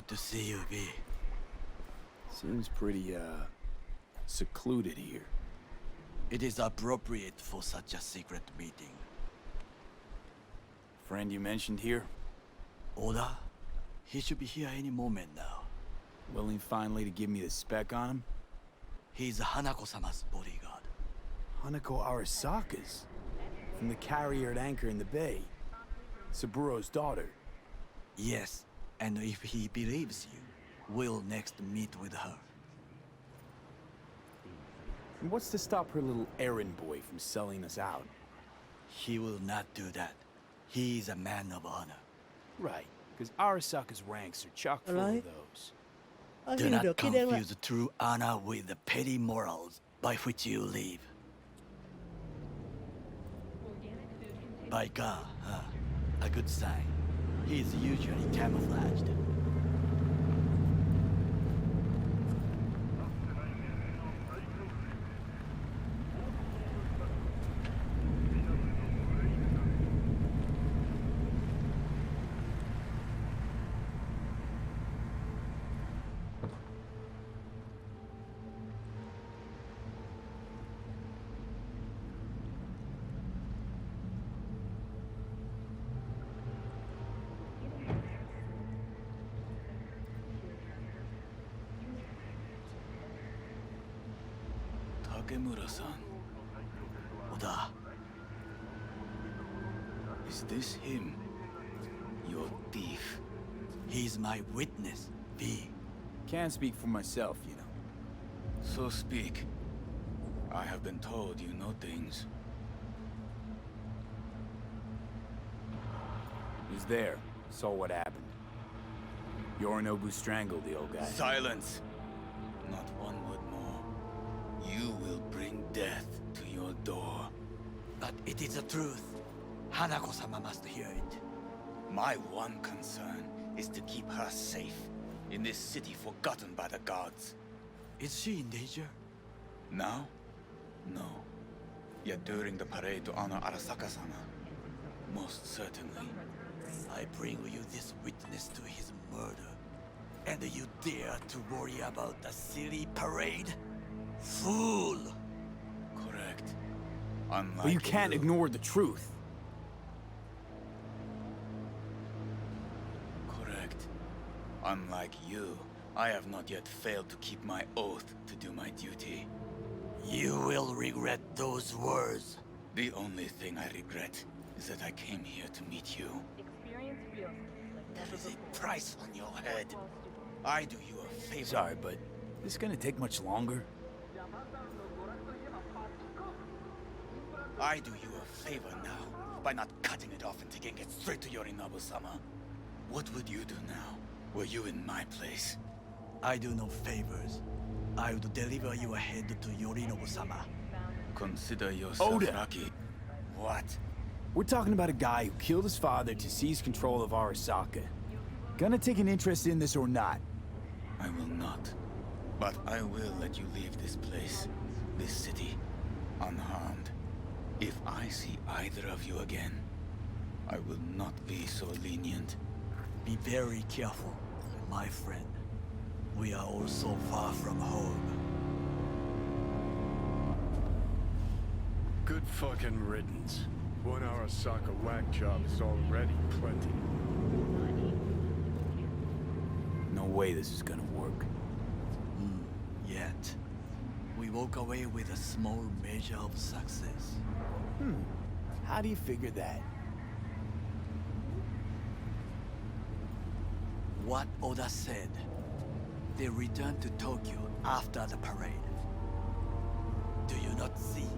Good to see you, V. Seems pretty, secluded here. It is appropriate for such a secret meeting. Friend you mentioned here? Oda? He should be here any moment now. Willing finally to give me the spec on him? He's Hanako-sama's bodyguard. Hanako Arasaka's? From the carrier at anchor in the bay. Saburo's daughter. Yes, and if he believes you, we'll next meet with her. And what's to stop her little errand boy from selling us out? He will not do that. He is a man of honor. Right, because Arasaka's ranks are chock full of those. โอเค Do เดี๋ยว not คิดเองแหละ confuse true honor with the petty morals by which you live. By God, a good sign. He is usually camouflaged. Takemura-san. Oda, Is this him? Your thief. he's my witness, V. Can't speak for myself, you know. So speak. I have been told you know things. He's there. Saw what happened. Yorinobu strangled the old guy. Silence! Not one word more. You will bring death to your door. But it is the truth. Hanako-sama must hear it. My one concern is to keep her safe in this city forgotten by the gods. Is she in danger? Now? No. Yet during the parade to honor Arasaka-sama, most certainly. I bring you this witness to his murder. And you dare to worry about the silly parade? Fool! Correct. Unlike But you can't ignore the truth. Correct. Unlike you, I have not yet failed to keep my oath to do my duty. You will regret those words. The only thing I regret is that I came here to meet you. There is a price on your head. I do you a favor. Sorry, but this gonna take much longer? I do you a favor now by not cutting it off and taking it straight to Yorinobu-sama. What would you do now, were you in my place? I do no favors. I would deliver your head to Yorinobu-sama. Consider yourself Oda! lucky. What? We're talking about a guy who killed his father to seize control of Arasaka. Gonna take an interest in this or not? I will not. But I will let you leave this place, this city, unharmed. If I see either of you again, I will not be so lenient. Be very careful, my friend. We are all so far from home. Good fucking riddance. One Arasaka whack job is already plenty. No way this is gonna work. Yet, we walk away with a small measure of success. How do you figure that? What Oda said. They returned to Tokyo after the parade. Do you not see?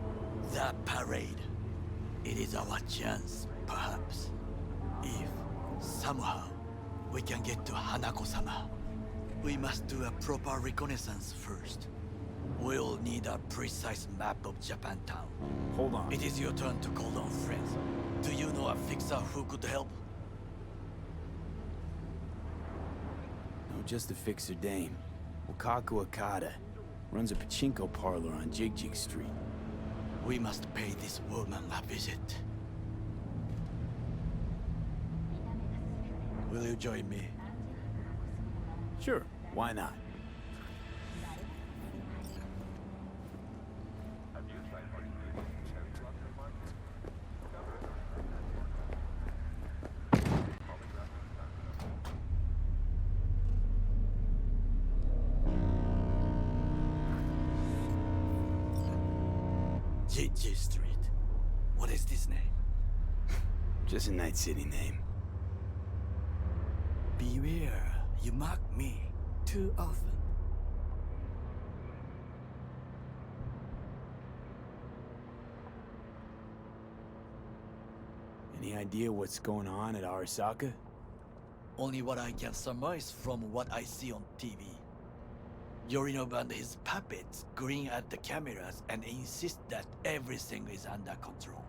The parade. It is our chance, perhaps. If, somehow, we can get to Hanako-sama. We must do a proper reconnaissance first. We'll need a precise map of Japantown. Hold on. It is your turn to call on friends. Do you know a fixer who could help? No, just a fixer dame. Wakaku Akata. Runs a pachinko parlor on Jig Jig Street. We must pay this woman a visit. Will you join me? Sure, why not? G Street. What is this name? Just a Night City name. Beware, you mock me too often. Any idea what's going on at Arasaka? Only what I can surmise from what I see on TV. Yorinobu and his puppets grin at the cameras and insist that everything is under control.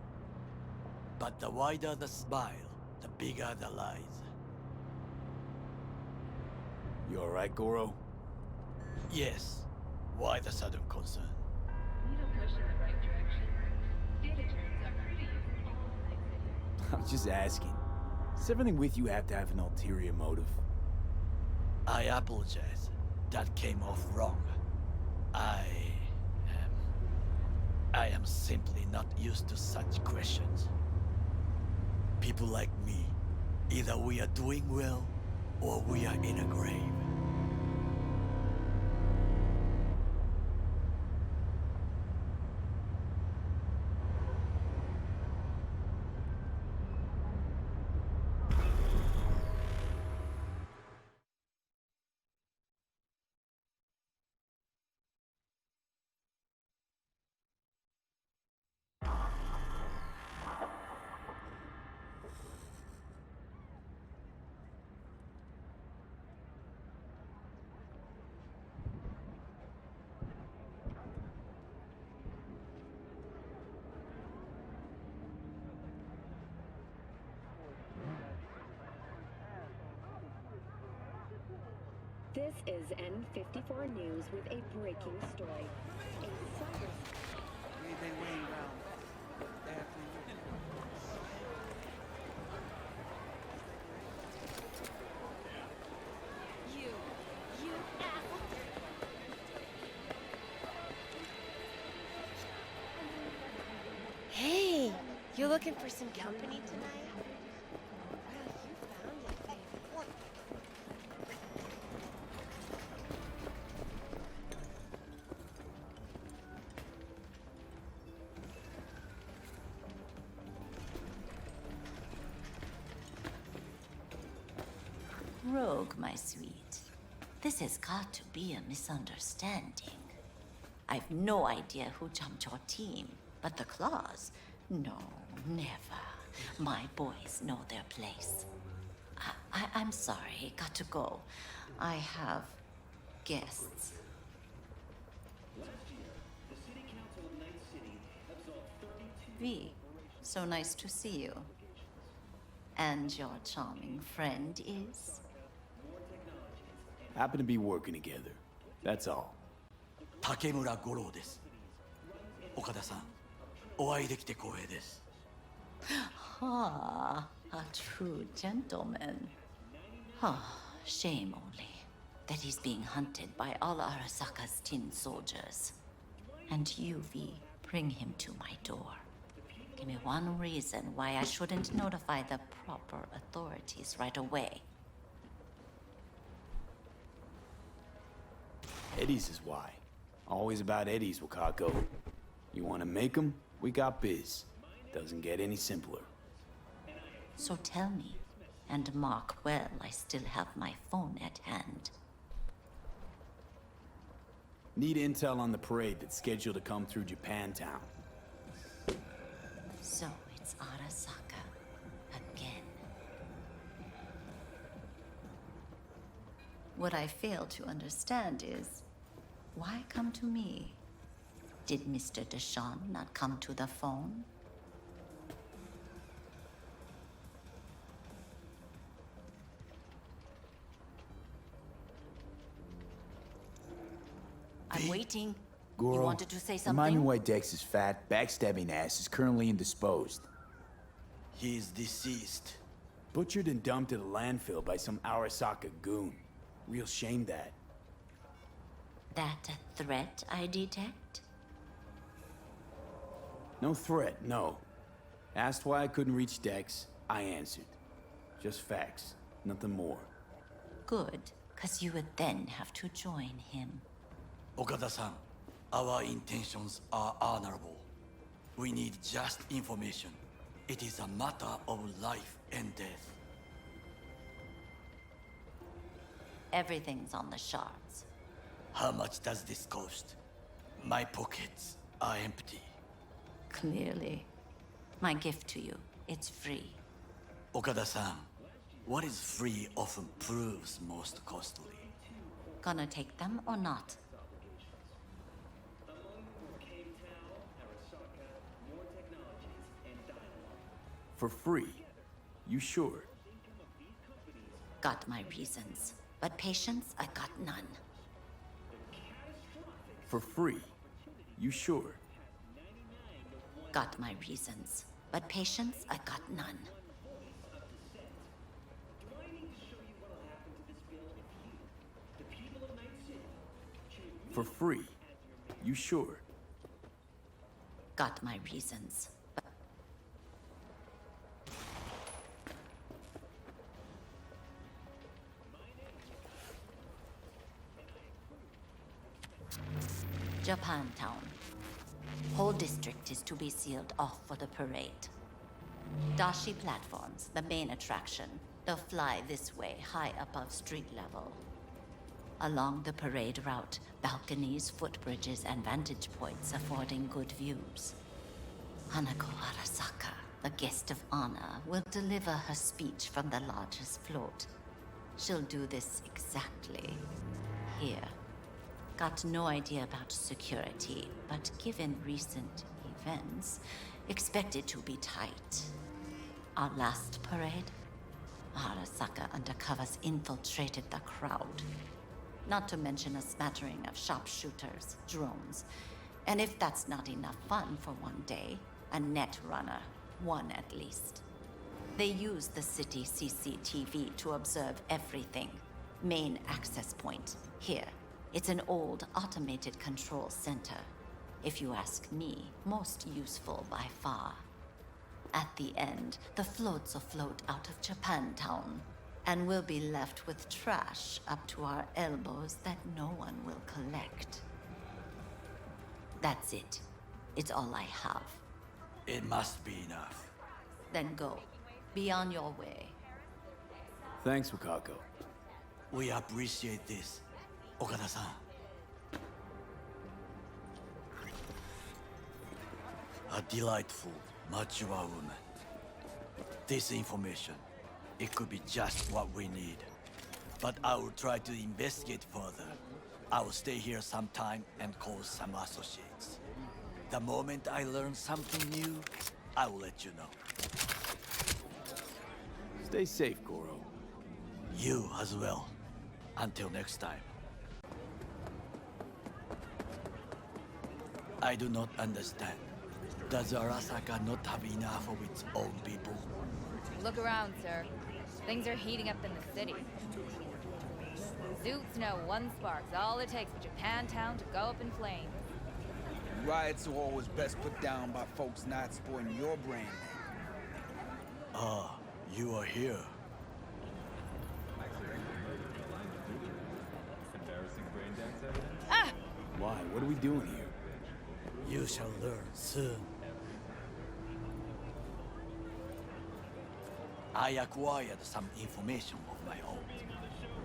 But the wider the smile, the bigger the lies. You alright, Goro? Yes. Why the sudden concern? Need a push in the right direction. Data turns are pretty all I'm just asking. Does everything with you have to have an ulterior motive? I apologize. That came off wrong. I am simply not used to such questions. People like me, either we are doing well or we are in a grave. This is N54 News with a breaking story. A Hey, you looking for some company tonight? Well, you found it, baby. Rogue, my sweet. This has got to be a misunderstanding. I've no idea who jumped your team, but the claws? No, never. My boys know their place. I'm sorry, got to go. I have guests. V, so nice to see you. And your charming friend is? Happen to be working together. That's all. Takemura Goro です。岡田さん、お会いできて光栄です。Ah, a true gentleman. Ah, shame only that he's being hunted by all Arasaka's tin soldiers. And you, V, bring him to my door. Give me one reason why I shouldn't notify the proper authorities right away. Eddie's is why. Always about Eddie's, Wakako. You want to make them? We got biz. Doesn't get any simpler. So tell me, and mark well I still have my phone at hand. Need intel on the parade that's scheduled to come through Japantown. So it's Arasaka again. What I fail to understand is, why come to me? Did Mr. Deshawn not come to the phone? I'm waiting. Goro, You wanted to say remind me something? why Dex's fat, backstabbing ass is currently indisposed. He is deceased. Butchered and dumped at a landfill by some Arasaka goon. Real shame that. That a threat I detect? No threat, no. Asked why I couldn't reach Dex, I answered. Just facts, nothing more. Good, because you would then have to join him. Okada-san, our intentions are honorable. We need just information. It is a matter of life and death. Everything's on the shards. How much does this cost? My pockets are empty. Clearly. My gift to you, it's free. Okada-san, what is free often proves most costly. Gonna take them or not? For free? You sure? Got my reasons. But patience, I got none. For free? You sure? Got my reasons. But patience, I got none. For free? You sure? Got my reasons. But Japantown. Whole district is to be sealed off for the parade. Dashi platforms, the main attraction. They'll fly this way, high above street level. Along the parade route, balconies, footbridges, and vantage points affording good views. Hanako Arasaka, the guest of honor, will deliver her speech from the largest float. She'll do this exactly here. Got no idea about security, but given recent events, expected to be tight. Our last parade, Arasaka undercovers infiltrated the crowd. Not to mention a smattering of sharpshooters, drones, and if that's not enough fun for one day, a net runner, one at least. They use the city CCTV to observe everything. Main access point, here. It's an old automated control center. If you ask me, most useful by far. At the end, the floats will float out of Japantown, and we'll be left with trash up to our elbows that no one will collect. That's it. It's all I have. It must be enough. Then go. Be on your way. Thanks, Wakako. We appreciate this, Okada-san. A delightful, mature woman. This information, it could be just what we need. But I will try to investigate further. I will stay here some time and call some associates. The moment I learn something new, I will let you know. Stay safe, Goro. You as well. Until next time. I do not understand. Does Arasaka not have enough of its own people? Look around, sir. Things are heating up in the city. Zoots know one spark's all it takes for Japantown to go up in flames. Riots are always best put down by folks not supporting your brand name. Ah, you are here. Ah! Why? What are we doing here? You shall learn soon. I acquired some information of my own.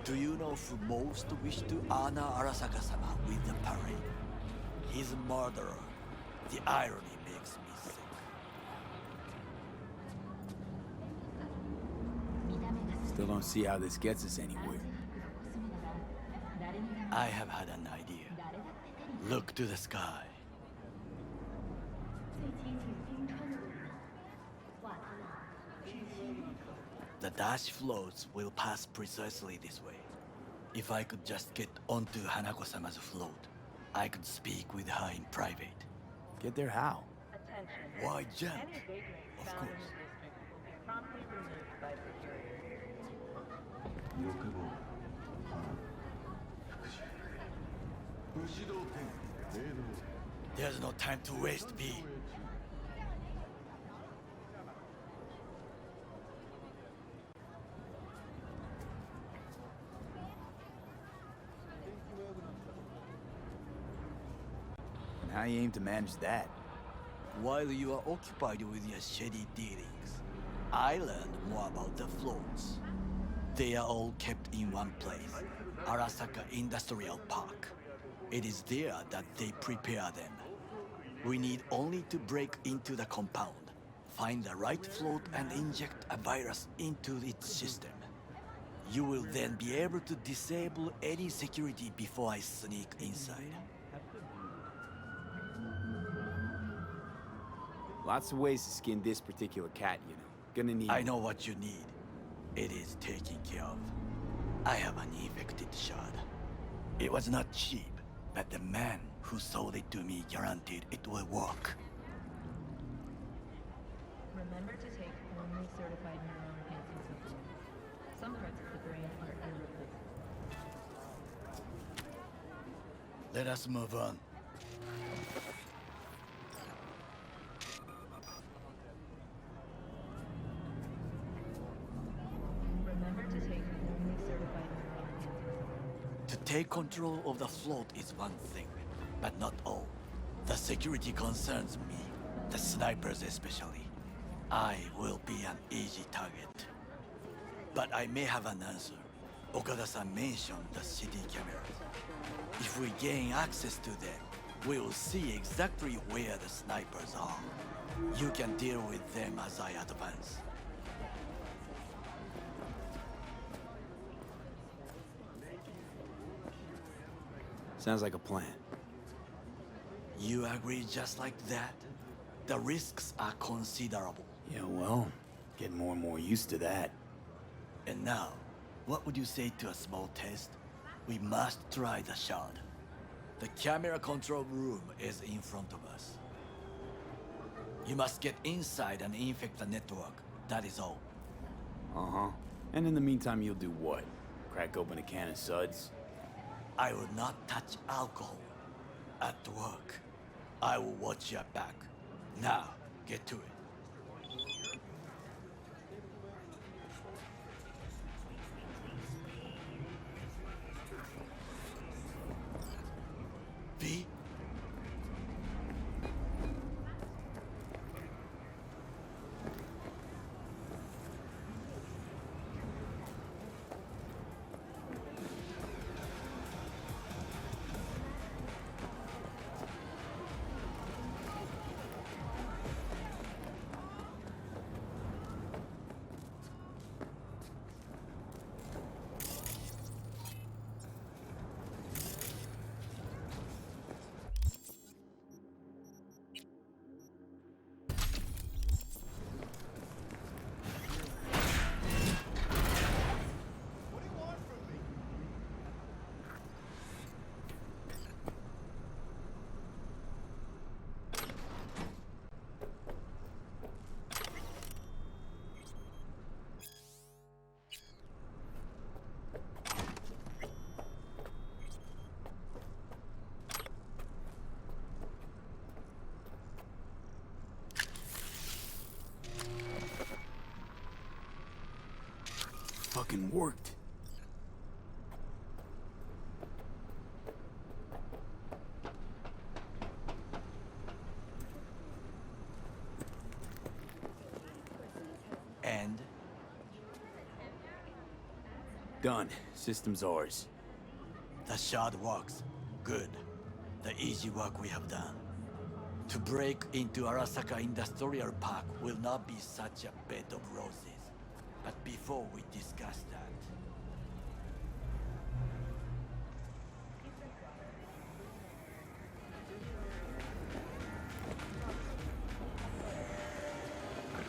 Do you know who most wish to honor Arasaka-sama with the parade? His murderer. The irony makes me sick. Still don't see how this gets us anywhere. I have had an idea. Look to the sky. The dash floats will pass precisely this way. If I could just get onto Hanako-sama's float, I could speak with her in private. Get there how? Why jump? Of course. There's no time to waste, B. And how you aim to manage that? While you are occupied with your shady dealings, I learned more about the floats. They are all kept in one place, Arasaka Industrial Park. It is there that they prepare them. We need only to break into the compound, find the right float and inject a virus into its system. You will then be able to disable any security before I sneak inside. Lots of ways to skin this particular cat, you know. Gonna need... I know what you need. It is taken care of. I have an infected shard. It was not cheap, but the man who sold it to me guaranteed it will work. Remember to take only certified neuron-enhancing supplements. Some parts of the brain are irreplaceable. Let us move on. Remember to take only certified neuron-enhancing supplements. To take control of the float is one thing, but not all. The security concerns me, the snipers especially. I will be an easy target. But I may have an answer. Okada-san mentioned the city cameras. If we gain access to them, we will see exactly where the snipers are. You can deal with them as I advance. Sounds like a plan. You agree just like that? The risks are considerable. Yeah, well, getting more and more used to that. And now, what would you say to a small test? We must try the shard. The camera control room is in front of us. You must get inside and infect the network. That is all. Uh-huh. And in the meantime, you'll do what? Crack open a can of suds? I will not touch alcohol. At work, I will watch your back. Now, get to it. V? Fucking worked. And? Done. System's ours. The shard works. Good. The easy work we have done. To break into Arasaka Industrial Park will not be such a bed of roses. But before we discuss that...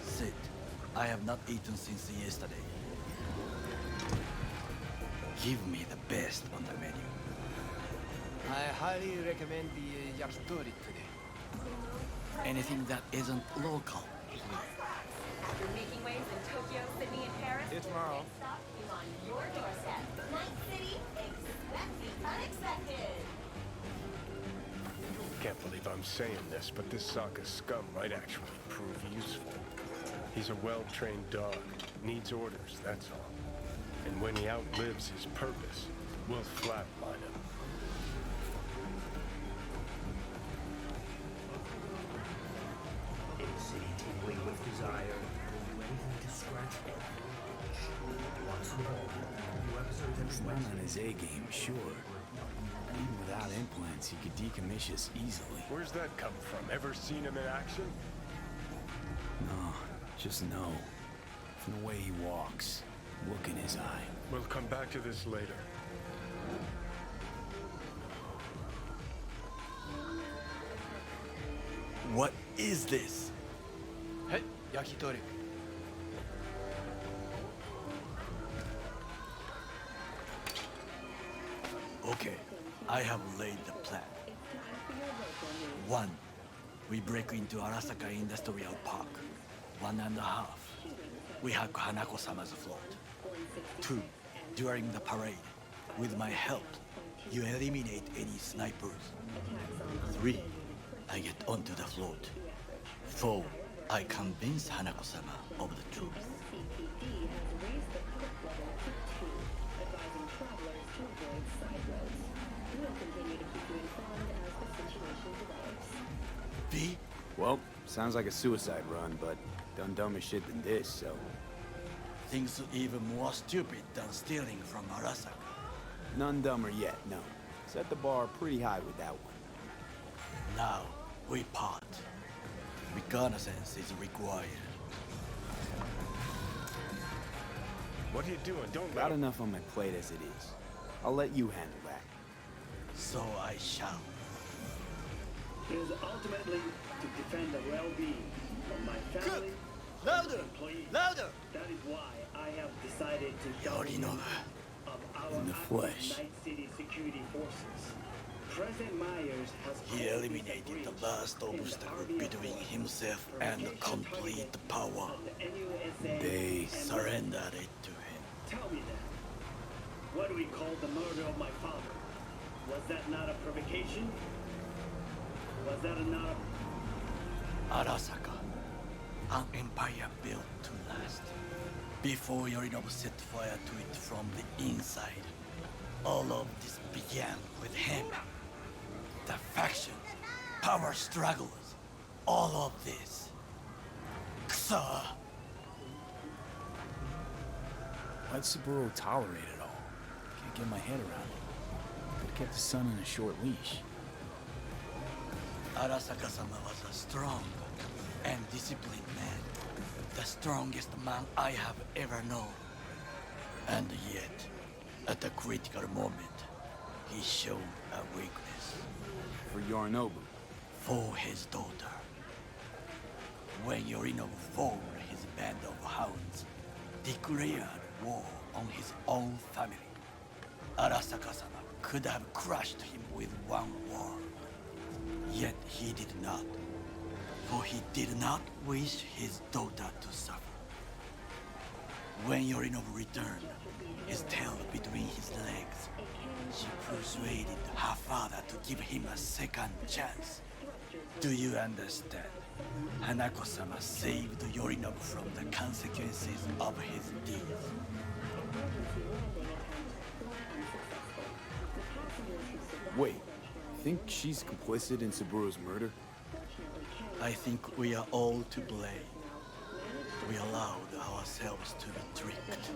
Sit. I have not eaten since yesterday. Give me the best on the menu. I highly recommend the yakitori today. Anything that isn't local. After making waves in Tokyo, Sydney, and Paris, See you tomorrow. next stop is on your doorstep. Night City, expect the unexpected. can't believe I'm saying this, but this Sokka scum might actually prove useful. He's a well-trained dog. Needs orders, that's all. And when he outlives his purpose, we'll flatline him. In a city tingling with desire, will do anything to scratch off the itch. Once more, new episodes He's every not Wednesday. on his A game, sure. Even without implants, he could decommission us easily. Where's that come from? Ever seen him in action? No, just no. From the way he walks, look in his eye. We'll come back to this later. What is this? Hey, yakitori. Okay, I have laid the plan. 1. We break into Arasaka Industrial Park. 1.5. We hack Hanako-sama's float. 2. During the parade, with my help, you eliminate any snipers. 3. I get onto the float. 4. I convince Hanako-sama of the truth. V? Well, sounds like a suicide run, but done dumber shit than this, so... Things even more stupid than stealing from Arasaka. None dumber yet, no. Set the bar pretty high with that one. Now, we part. Reconnaissance is required. What are you doing? Don't Got let him... enough on my plate as it is. I'll let you handle that. So I shall. It is ultimately to defend the well-being of my family Louder! and employees. Louder! That is why I have decided to Yorinobu. of our In the active flesh. Night City security forces. President Myers has He eliminated the last obstacle between himself and complete power. They surrendered it to him. Tell me then, what do we call the murder of my father? Was that not a provocation? Was that not a... Arasaka, an empire built to last. Before Yorinobu set fire to it from the inside, all of this began with him. The factions, power struggles, all of this. Kusa! Why'd Saburo tolerate it all? Can't get my head around it. Could've kept the son on a short leash. Arasaka-sama was a strong and disciplined man. The strongest man I have ever known. And yet, at a critical moment, he showed a weakness. For Yorinobu. For his daughter. When Yorinobu formed his band of hounds, declared war on his own family, Arasaka-sama could have crushed him with one word. Yet he did not, for he did not wish his daughter to suffer. When Yorinobu returned, his tail between his legs, she persuaded her father to give him a second chance. Do you understand? Hanako-sama saved Yorinobu from the consequences of his deeds. Wait, think she's complicit in Saburo's murder? I think we are all to blame. We allowed ourselves to be tricked,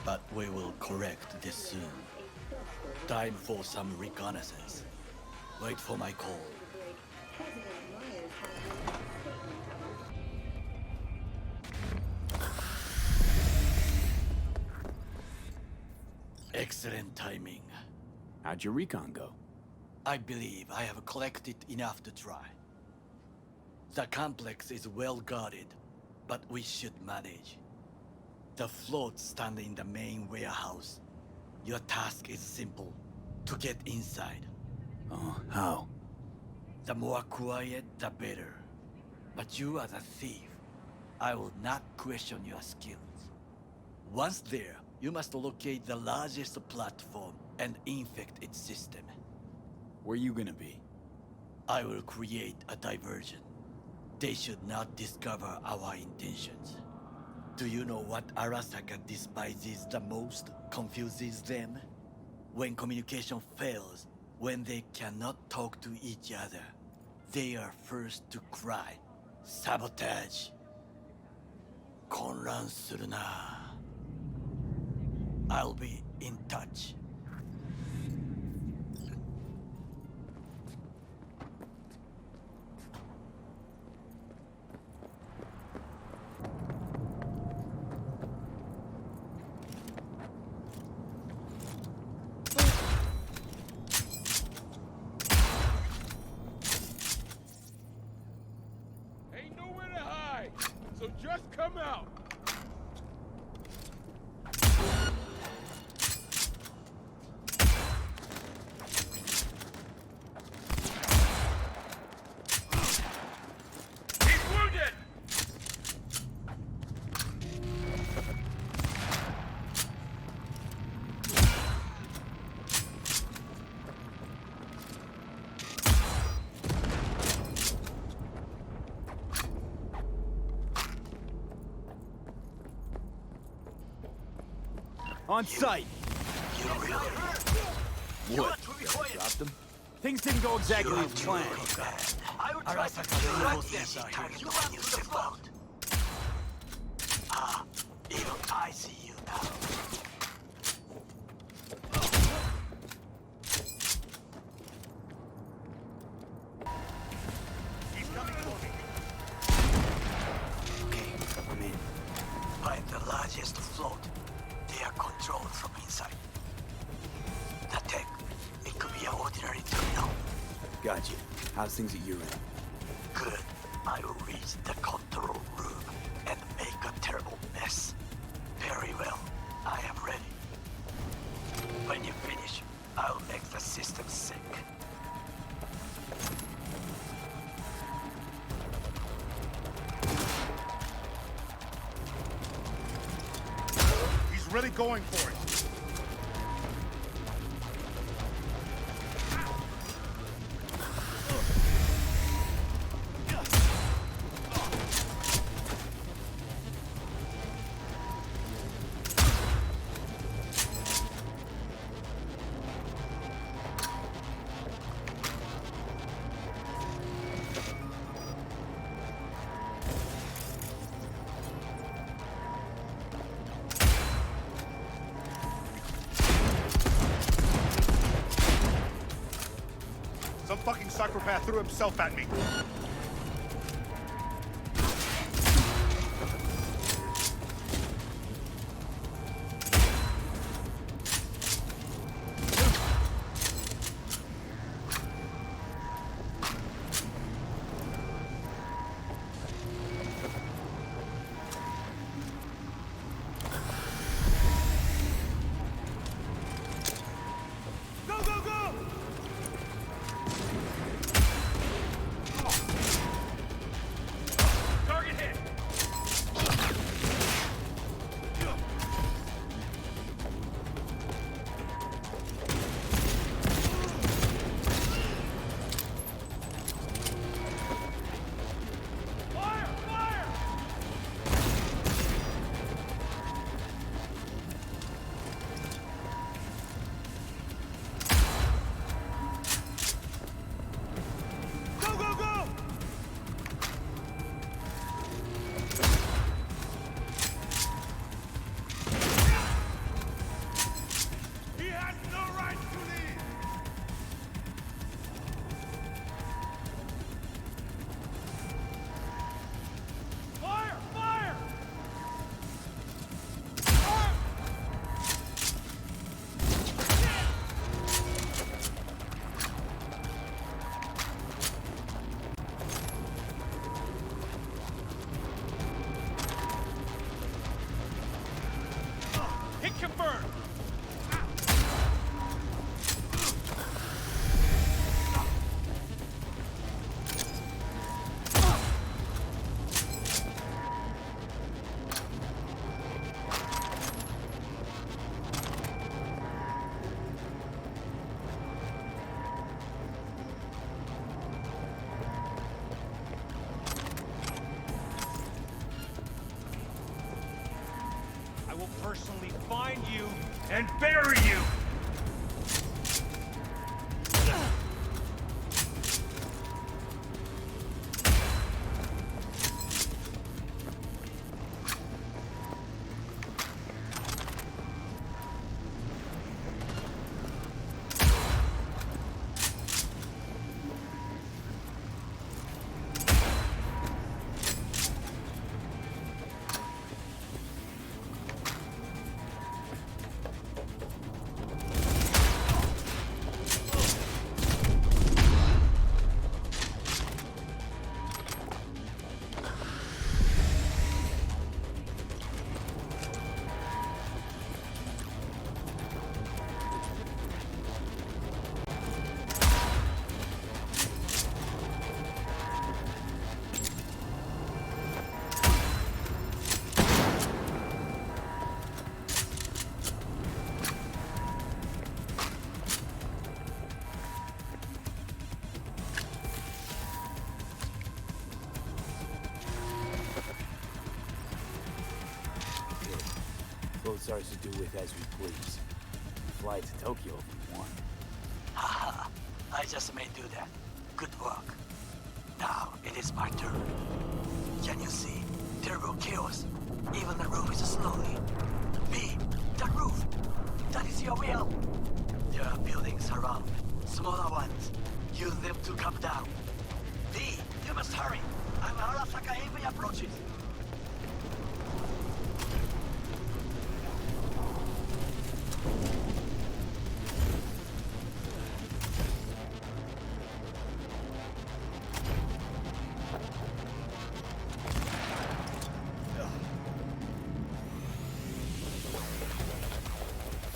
but we will correct this soon. Time for some reconnaissance. Wait for my call. Excellent timing. How'd your recon go? I believe I have collected enough to try. The complex is well guarded, but we should manage. The floats stand in the main warehouse. Your task is simple, to get inside. Oh, how? The more quiet, the better. But you are the thief. I will not question your skills. Once there, you must locate the largest platform and infect its system. Where you gonna be? I will create a diversion. They should not discover our intentions. Do you know what Arasaka despises the most, confuses them? When communication fails, when they cannot talk to each other, they are first to cry, sabotage. 混乱するな. I'll be in touch. Ain't nowhere to hide, so just come out. He's wounded! On sight! You really? What? Dropped him? Things didn't go exactly as planned. Arasaka reinforcements are here when you step out. Ah, even I see you now. He's coming for me. Okay, I'm in. find the largest float. They are controlled from inside. The tech, it could be an ordinary terminal. Gotcha. How's things at your end? Good. I will reach the control room and make a terrible mess. Very well. I am ready. When you finish, I'll make the system sync. He's really going for it. Some fucking psychopath threw himself at me. Go, go, go! find you and bury you! Boat's ours to do with as we please. Fly to Tokyo if we want. Haha, I just may do that. Good work. Now it is my turn. Can you see? Terrible chaos. Even the roof is slowly. B, the roof. That is your will. There are buildings around. Smaller ones. Use them to come down. D, you must hurry. I'm Arasaka heavy approaches.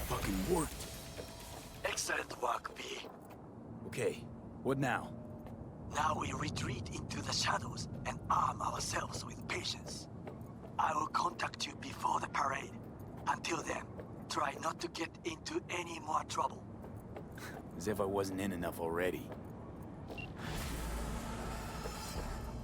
Fucking worked. Excellent work, B. Okay, what now? Now we retreat into the shadows and arm ourselves with patience. I will contact you before the parade. Until then, try not to get into any more trouble. As if I wasn't in enough already.